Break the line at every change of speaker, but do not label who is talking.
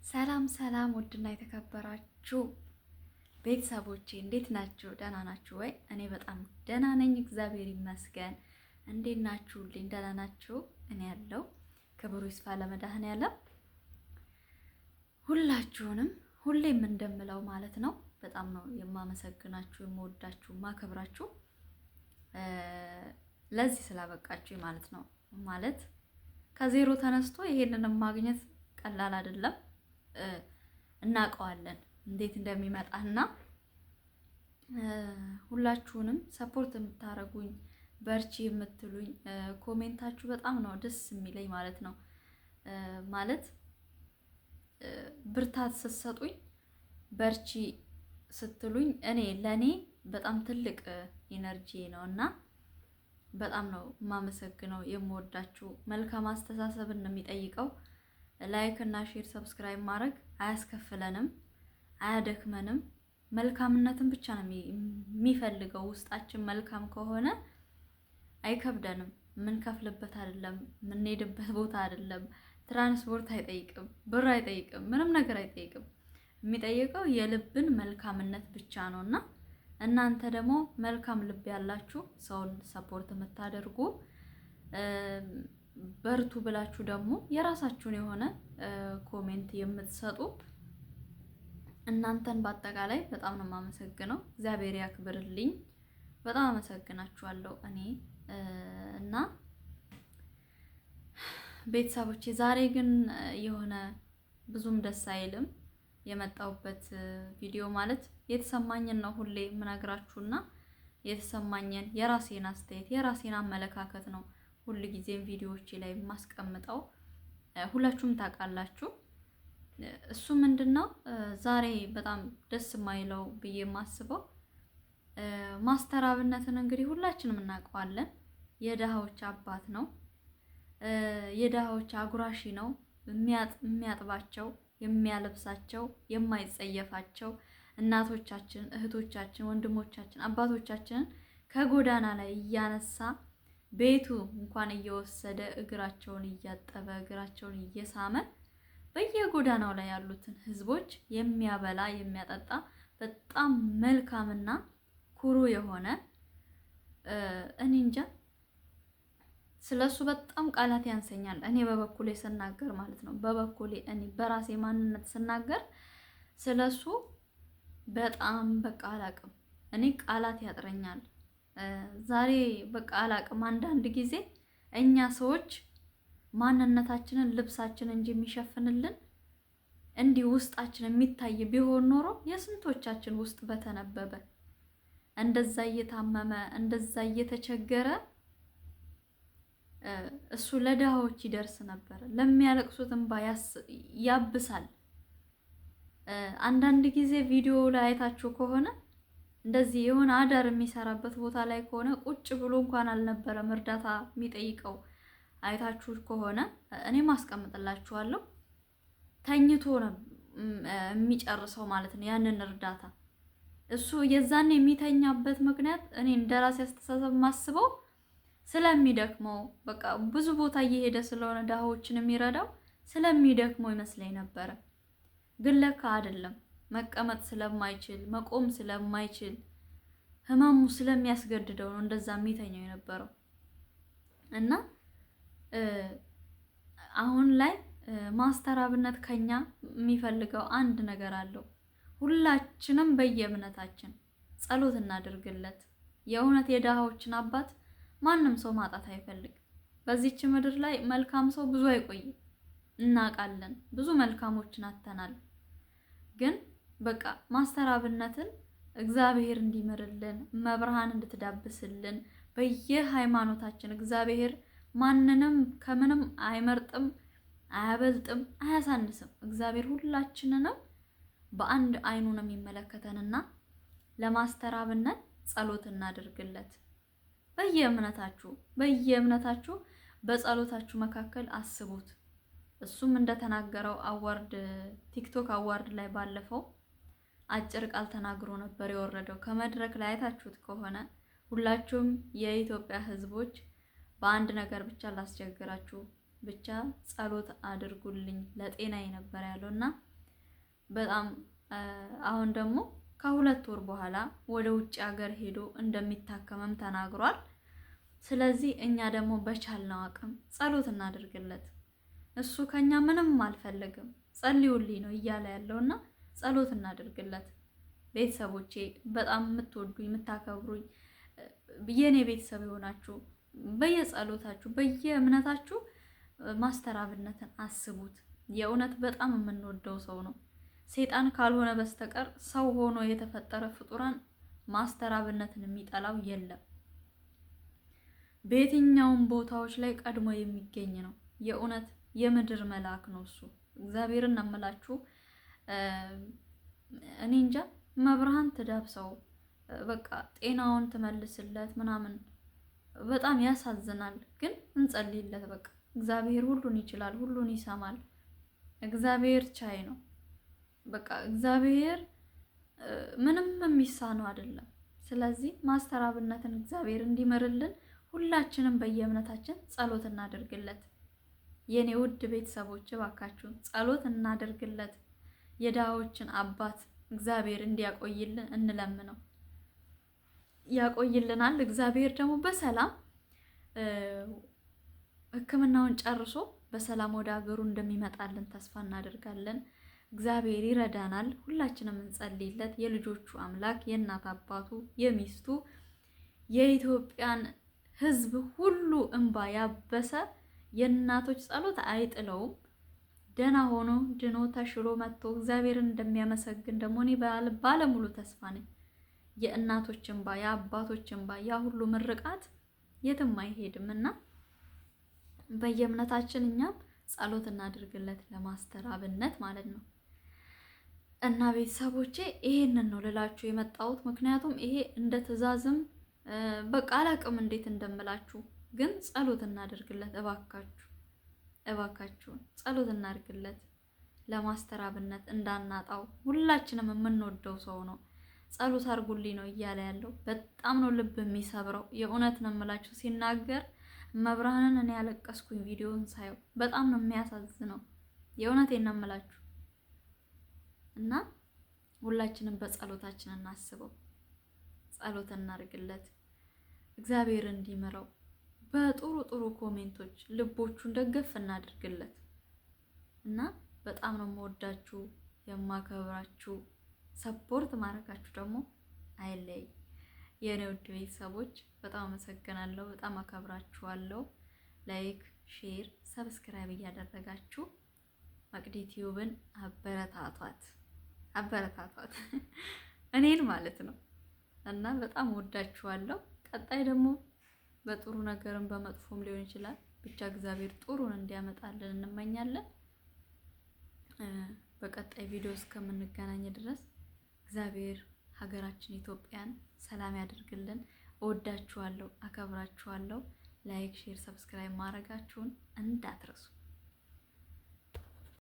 ሰላም ሰላም፣ ውድና የተከበራችሁ ቤተሰቦቼ እንዴት ናችሁ? ደህና ናችሁ ወይ? እኔ በጣም ደህና ነኝ፣ እግዚአብሔር ይመስገን። እንዴት ናችሁልኝ? ደህና ናችሁ? እኔ ያለው ክብሩ ይስፋ ለመድኃኔዓለም። ሁላችሁንም ሁሌም እንደምለው ማለት ነው በጣም ነው የማመሰግናችሁ፣ የምወዳችሁ፣ የማከብራችሁ ለዚህ ስላበቃችሁ ማለት ነው። ማለት ከዜሮ ተነስቶ ይሄንን ማግኘት ቀላል አይደለም። እናውቀዋለን እንዴት እንደሚመጣና ሁላችሁንም ሰፖርት የምታረጉኝ በርቺ የምትሉኝ ኮሜንታችሁ በጣም ነው ደስ የሚለኝ ማለት ነው። ማለት ብርታት ስትሰጡኝ በርቺ ስትሉኝ ለኔ በጣም ትልቅ ኢነርጂ ነውና በጣም ነው የማመሰግነው። የምወዳችሁ መልካም አስተሳሰብን ነው የሚጠይቀው። ላይክ እና ሼር ሰብስክራይብ ማድረግ አያስከፍለንም፣ አያደክመንም። መልካምነትን ብቻ ነው የሚፈልገው። ውስጣችን መልካም ከሆነ አይከብደንም። የምንከፍልበት አይደለም፣ የምንሄድበት ቦታ አይደለም። ትራንስፖርት አይጠይቅም፣ ብር አይጠይቅም፣ ምንም ነገር አይጠይቅም። የሚጠይቀው የልብን መልካምነት ብቻ ነውና እናንተ ደግሞ መልካም ልብ ያላችሁ ሰውን ሰፖርት የምታደርጉ በርቱ ብላችሁ ደግሞ የራሳችሁን የሆነ ኮሜንት የምትሰጡ እናንተን በአጠቃላይ በጣም ነው የማመሰግነው። እግዚአብሔር ያክብርልኝ። በጣም አመሰግናችኋለሁ እኔ እና ቤተሰቦቼ። ዛሬ ግን የሆነ ብዙም ደስ አይልም የመጣሁበት ቪዲዮ ማለት የተሰማኝን ነው ሁሌ የምነግራችሁና የተሰማኝን የራሴን አስተያየት የራሴን አመለካከት ነው ሁሉ ጊዜም ቪዲዮዎች ላይ ማስቀምጠው። ሁላችሁም ታውቃላችሁ። እሱ ምንድነው ዛሬ በጣም ደስ የማይለው ብዬ የማስበው ማስተር አብነትን እንግዲህ ሁላችንም እናውቀዋለን። የደሃዎች አባት ነው። የደሃዎች አጉራሺ ነው። የሚያጥባቸው፣ የሚያለብሳቸው፣ የማይጸየፋቸው እናቶቻችን፣ እህቶቻችን፣ ወንድሞቻችን፣ አባቶቻችንን ከጎዳና ላይ እያነሳ ቤቱ እንኳን እየወሰደ እግራቸውን እያጠበ እግራቸውን እየሳመ በየጎዳናው ላይ ያሉትን ህዝቦች የሚያበላ የሚያጠጣ በጣም መልካምና ኩሩ የሆነ እኔ እንጃ ስለሱ በጣም ቃላት ያንሰኛል። እኔ በበኩሌ ስናገር ማለት ነው እኔ በራሴ ማንነት ስናገር ስለሱ በጣም በቃ አላቅም። እኔ ቃላት ያጥረኛል። ዛሬ በቃ አላቅም። አንዳንድ ጊዜ እኛ ሰዎች ማንነታችንን ልብሳችን እንጂ የሚሸፍንልን እንዲህ ውስጣችን የሚታይ ቢሆን ኖሮ የስንቶቻችን ውስጥ በተነበበ። እንደዛ እየታመመ እንደዛ እየተቸገረ እሱ ለድሃዎች ይደርስ ነበር። ለሚያለቅሱት እንባ ያብሳል። አንዳንድ ጊዜ ቪዲዮ ላይ አይታችሁ ከሆነ እንደዚህ የሆነ አዳር የሚሰራበት ቦታ ላይ ከሆነ ቁጭ ብሎ እንኳን አልነበረም እርዳታ የሚጠይቀው። አይታችሁ ከሆነ እኔ ማስቀምጥላችኋለሁ። ተኝቶ ነው የሚጨርሰው ማለት ነው ያንን እርዳታ። እሱ የዛን የሚተኛበት ምክንያት እኔ እንደራሴ አስተሳሰብ ማስበው ስለሚደክመው፣ በቃ ብዙ ቦታ እየሄደ ስለሆነ ዳሆችን የሚረዳው ስለሚደክመው ይመስለኝ ነበረ። ግን ለካ አይደለም። መቀመጥ ስለማይችል መቆም ስለማይችል ህመሙ ስለሚያስገድደው ነው እንደዛ የሚተኛው የነበረው። እና አሁን ላይ ማስተር አብነት ከኛ የሚፈልገው አንድ ነገር አለው። ሁላችንም በየእምነታችን ጸሎት እናድርግለት። የእውነት የድሃዎችን አባት ማንም ሰው ማጣት አይፈልግ። በዚች ምድር ላይ መልካም ሰው ብዙ አይቆይም፣ እናውቃለን። ብዙ መልካሞችን አተናል። ግን በቃ ማስተር አብነትን እግዚአብሔር እንዲምርልን፣ መብርሃን እንድትዳብስልን፣ በየሃይማኖታችን እግዚአብሔር ማንንም ከምንም አይመርጥም፣ አያበልጥም፣ አያሳንስም። እግዚአብሔር ሁላችንንም በአንድ አይኑ ነው የሚመለከተንና ለማስተር አብነት ጸሎት እናድርግለት። በየእምነታችሁ በጸሎታችሁ መካከል አስቡት። እሱም እንደተናገረው ቲክቶክ አዋርድ ላይ ባለፈው አጭር ቃል ተናግሮ ነበር የወረደው። ከመድረክ ላይ አይታችሁት ከሆነ ሁላችሁም የኢትዮጵያ ህዝቦች በአንድ ነገር ብቻ ላስቸግራችሁ፣ ብቻ ጸሎት አድርጉልኝ ለጤናዬ ነበር ያለውና በጣም አሁን ደግሞ ከ2 ወር በኋላ ወደ ውጭ ሀገር ሄዶ እንደሚታከምም ተናግሯል። ስለዚህ እኛ ደግሞ በቻልነው አቅም ጸሎት እናድርግለት። እሱ ከኛ ምንም አልፈለግም፣ ጸልዩልኝ ነው እያለ ያለውና ጸሎት እናድርግለት። ቤተሰቦቼ በጣም የምትወዱኝ የምታከብሩኝ የኔ ቤተሰብ የሆናችሁ በየጸሎታችሁ በየእምነታችሁ ማስተር አብነትን አስቡት። የእውነት በጣም የምንወደው ሰው ነው። ሰይጣን ካልሆነ በስተቀር ሰው ሆኖ የተፈጠረ ፍጡራን ማስተር አብነትን የሚጠላው የለም። በየትኛውም ቦታዎች ላይ ቀድሞ የሚገኝ ነው። የእውነት የምድር መልአክ ነው እሱ። እግዚአብሔርን አመላችሁ እኔ እንጃ መብርሃን ትዳብሰው፣ በቃ ጤናውን ትመልስለት ምናምን። በጣም ያሳዝናል፣ ግን እንጸልይለት። በቃ እግዚአብሔር ሁሉን ይችላል፣ ሁሉን ይሰማል። እግዚአብሔር ቻይ ነው። በቃ እግዚአብሔር ምንም የሚሳነው አይደለም። ስለዚህ ማስተር አብነትን እግዚአብሔር እንዲምርልን ሁላችንም በየእምነታችን ጸሎት እናደርግለት። የኔ ውድ ቤተሰቦች እባካችሁን ጸሎት እናደርግለት። የድሃዎችን አባት እግዚአብሔር እንዲያቆይልን እንለምነው። ያቆይልናል። እግዚአብሔር ደግሞ በሰላም ሕክምናውን ጨርሶ በሰላም ወደ ሀገሩ እንደሚመጣልን ተስፋ እናደርጋለን። እግዚአብሔር ይረዳናል። ሁላችንም እንጸልይለት። የልጆቹ አምላክ የእናት አባቱ የሚስቱ የኢትዮጵያን ሕዝብ ሁሉ እንባ ያበሰ የእናቶች ጸሎት አይጥለውም። ደህና ሆኖ ድኖ ተሽሎ መጥቶ እግዚአብሔርን እንደሚያመሰግን ደግሞ እኔ ባለሙሉ ተስፋ ነኝ። የእናቶች እንባ፣ የአባቶች እንባ፣ ያ ሁሉ ምርቃት የትም አይሄድም እና በየእምነታችን እኛም ጸሎት እናድርግለት ለማስተር አብነት ማለት ነው። እና ቤተሰቦቼ ይሄንን ነው ልላችሁ የመጣሁት። ምክንያቱም ይሄ እንደ ትዕዛዝም በቃ አላቅም እንዴት እንደምላችሁ፣ ግን ጸሎት እናድርግለት እባካችሁን ጸሎት እናድርግለት ለማስተር አብነት እንዳናጣው። ሁላችንም የምንወደው ሰው ነው። ጸሎት አድርጉልኝ ነው እያለ ያለው። በጣም ነው ልብ የሚሰብረው። የእውነት ነው የምላችሁ ሲናገር መብርሃንን እኔ ያለቀስኩኝ ቪዲዮን ሳየው በጣም ነው የሚያሳዝነው። የእውነቴን ነው የምላችሁ እና ሁላችንም በጸሎታችን እናስበው፣ ጸሎት እናድርግለት፣ እግዚአብሔር እንዲምረው። በጥሩ ጥሩ ኮሜንቶች ልቦቹን ደገፍ እናድርግለት እና በጣም ነው የምወዳችሁ የማከብራችሁ። ሰፖርት ማድረጋችሁ ደግሞ አይለይ። የኔ ውድ ቤተሰቦች በጣም አመሰግናለሁ፣ በጣም አከብራችኋለሁ። ላይክ፣ ሼር፣ ሰብስክራይብ እያደረጋችሁ መቅዲ ቲዩብን አበረታቷት እኔን ማለት ነው እና በጣም ወዳችኋለሁ። ቀጣይ ደግሞ በጥሩ ነገርም በመጥፎም ሊሆን ይችላል፣ ብቻ እግዚአብሔር ጥሩን እንዲያመጣልን እንመኛለን። በቀጣይ ቪዲዮ እስከምንገናኝ ድረስ እግዚአብሔር ሀገራችን ኢትዮጵያን ሰላም ያደርግልን። እወዳችኋለሁ፣ አከብራችኋለሁ። ላይክ፣ ሼር፣ ሰብስክራይብ ማድረጋችሁን እንዳትረሱ።